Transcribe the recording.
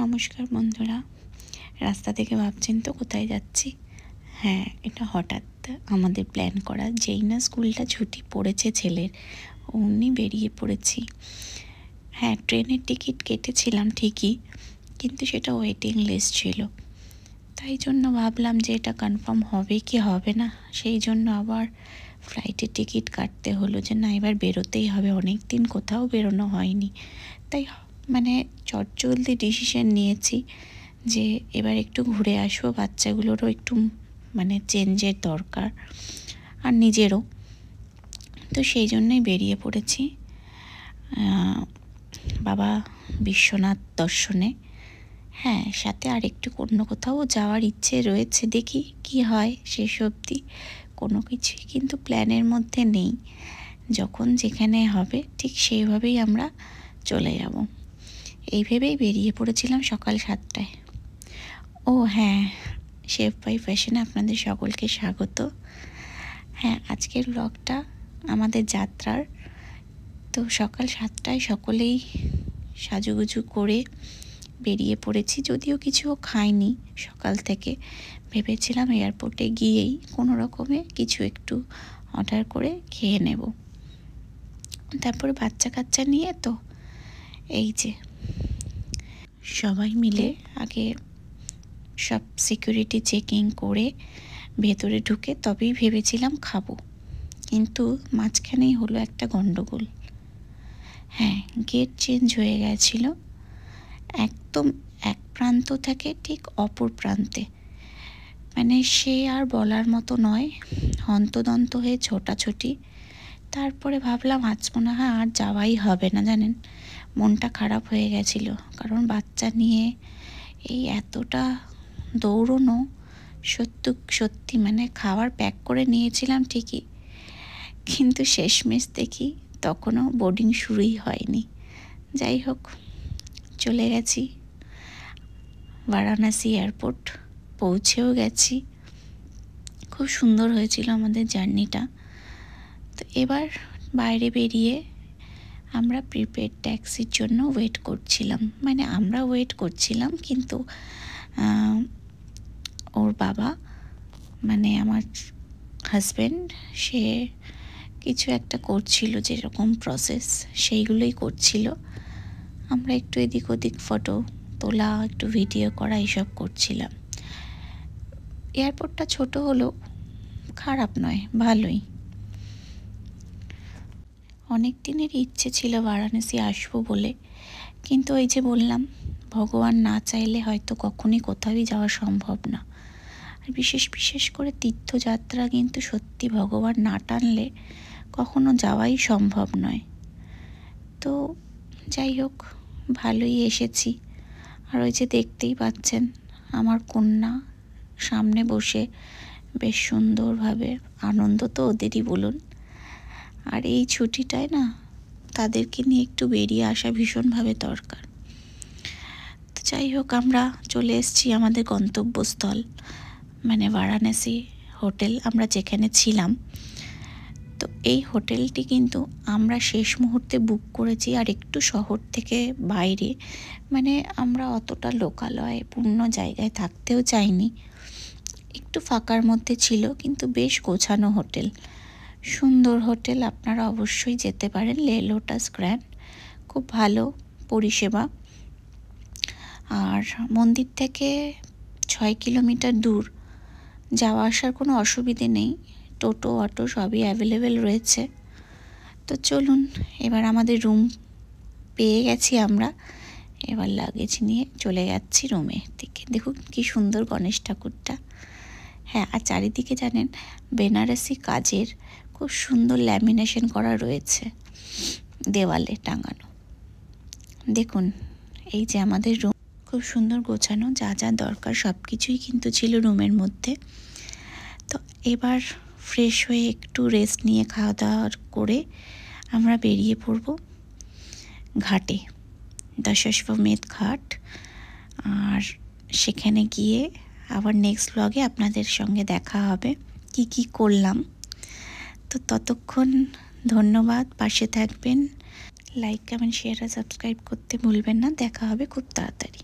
নমস্কার বন্ধুরা, রাস্তা থেকে ভাবছেন তো কোথায় যাচ্ছি। হ্যাঁ, এটা হঠাৎ আমাদের প্ল্যান করা। যেই না স্কুলটা ছুটি পড়েছে ছেলের, অমনি বেরিয়ে পড়েছি। হ্যাঁ, ট্রেনের টিকিট কেটেছিলাম ঠিকই, কিন্তু সেটা ওয়েটিং লিস্ট ছিল। তাই জন্য ভাবলাম যে এটা কনফার্ম হবে কি হবে না, সেই জন্য আবার ফ্লাইটের টিকিট কাটতে হলো যে না, এবার বেরোতেই হবে। অনেক দিন কোথাও বেরোনো হয়নি, তাই মানে চটজলদি ডিসিশন নিয়েছি যে এবার একটু ঘুরে আসবো। বাচ্চাগুলোরও একটু মানে চেঞ্জের দরকার, আর নিজেরও। তো সেই জন্যই বেরিয়ে পড়েছি বাবা বিশ্বনাথ দর্শনে। হ্যাঁ, সাথে আর একটু অন্য কোথাও যাওয়ার ইচ্ছে রয়েছে, দেখি কি হয়। শেষ অবধি কোনো কিছুই কিন্তু প্ল্যানের মধ্যে নেই। যখন যেখানে হবে ঠিক সেইভাবেই আমরা চলে যাব, এই ভেবেই বেরিয়ে পড়েছিলাম সকাল 7টায়। ও হ্যাঁ, শেফ বাই ফ্যাশনে আপনাদের সকলকে স্বাগত। হ্যাঁ, আজকের ব্লগটা আমাদের যাত্রার। তো সকাল 7টায় সকলেই সাজুগুজু করে বেরিয়ে পড়েছি, যদিও কিছুও খাইনি সকাল থেকে। ভেবেছিলাম এয়ারপোর্টে গিয়েই কোনো রকমে কিছু একটু অর্ডার করে খেয়ে নেব। তারপরে বাচ্চা কাচ্চা নিয়ে তো এই যে সবাই মিলে আগে সব সিকিউরিটি চেকিং করে ভেতরে ঢুকে তবেই ভেবেছিলাম খাবো, কিন্তু মাঝখানেই হলো একটা গন্ডগোল। হ্যাঁ, গেট চেঞ্জ হয়ে গেছিল একদম এক প্রান্ত থেকে ঠিক অপর প্রান্তে। মানে সে আর বলার মতো নয়, হন্তদন্ত হয়ে ছোটাছুটি। তারপরে ভাবলাম আজ মনে হয় আর যাওয়াই হবে না, জানেন। মনটা খারাপ হয়ে গেছিল, কারণ বাচ্চা নিয়ে এই এতটা দৌড়নো সত্যি মানে খাবার প্যাক করে নিয়েছিলাম ঠিকই, কিন্তু শেষমেশ দেখি তখনও বোর্ডিং শুরুই হয়নি। যাই হোক, চলে গেছি বারাণসী এয়ারপোর্ট, পৌঁছেও গেছি। খুব সুন্দর হয়েছিল আমাদের জার্নিটা। তো এবার বাইরে বেরিয়ে আমরা প্রিপেড ট্যাক্সির জন্য ওয়েট করছিলাম। মানে আমরা ওয়েট করছিলাম, কিন্তু ওর বাবা মানে আমার হাজব্যান্ড, সে কিছু একটা করছিল, যেরকম প্রসেস সেইগুলোই করছিল। আমরা একটু এদিক ওদিক ফটো তোলা, একটু ভিডিও করা, এইসব করছিলাম। এয়ারপোর্টটা ছোট হলেও খারাপ নয়, ভালোই। অনেক দিনের ইচ্ছে ছিল বারাণসী আসবো বলে, কিন্তু ওই যে বললাম, ভগবান না চাইলে হয়তো কখনই কোথাওই যাওয়া সম্ভব না। আর বিশেষ করে তীর্থযাত্রা কিন্তু সত্যি ভগবান না টানলে কখনো যাওয়াই সম্ভব নয়। তো যাই হোক, ভালোই এসেছি। আর ওই যে দেখতেই পাচ্ছেন আমার কন্যা সামনে বসে বেশ সুন্দরভাবে, আনন্দ তো ওদেরই বলুন। আর এই ছুটিটায় না তাদেরকে নিয়ে একটু বেরিয়ে আসা ভীষণভাবে দরকার। তো যাই হোক, আমরা চলে এসেছি আমাদের গন্তব্যস্থল, মানে বারাণসী হোটেল আমরা যেখানে ছিলাম। তো এই হোটেলটি কিন্তু আমরা শেষ মুহূর্তে বুক করেছি, আর একটু শহর থেকে বাইরে। মানে আমরা অতটা লোকালয় পূর্ণ জায়গায় থাকতেও চাইনি, একটু ফাঁকার মধ্যে ছিল, কিন্তু বেশ গোছানো হোটেল, সুন্দর হোটেল। আপনারা অবশ্যই যেতে পারেন, লে লোটাস গ্র্যান্ড, খুব ভালো পরিষেবা। আর মন্দির থেকে 6 কিলোমিটার দূর, যাওয়া আসার কোনো অসুবিধে নেই, টোটো অটো সবই অ্যাভেলেবেল রয়েছে। তো চলুন, এবার আমাদের রুম পেয়ে গেছি আমরা, এবার লাগেজ নিয়ে চলে যাচ্ছি রুমের দিকে। দেখুন কি সুন্দর গণেশ ঠাকুরটা। হ্যাঁ, আর চারিদিকে জানেন বেনারসি কাজের খুব সুন্দর ল্যামিনেশন করা রয়েছে, দেওয়ালে টাঙানো। দেখুন, এই যে আমাদের রুম, খুব সুন্দর গোছানো, যা যা দরকার সব কিছুই কিন্তু ছিল রুমের মধ্যে। তো এবার ফ্রেশ হয়ে একটু রেস্ট নিয়ে খাওয়া দাওয়া করে আমরা বেরিয়ে পড়ব ঘাটে, দশাশ্বমেধ ঘাট। আর সেখানে গিয়ে আবার নেক্সট ব্লগে আপনাদের সঙ্গে দেখা হবে কি কি করলাম। তো ততক্ষণ ধন্যবাদ, পাশে থাকবেন। লাইক, কমেন্ট, শেয়ার আর সাবস্ক্রাইব করতে ভুলবেন না। দেখা হবে খুব তাড়াতাড়ি।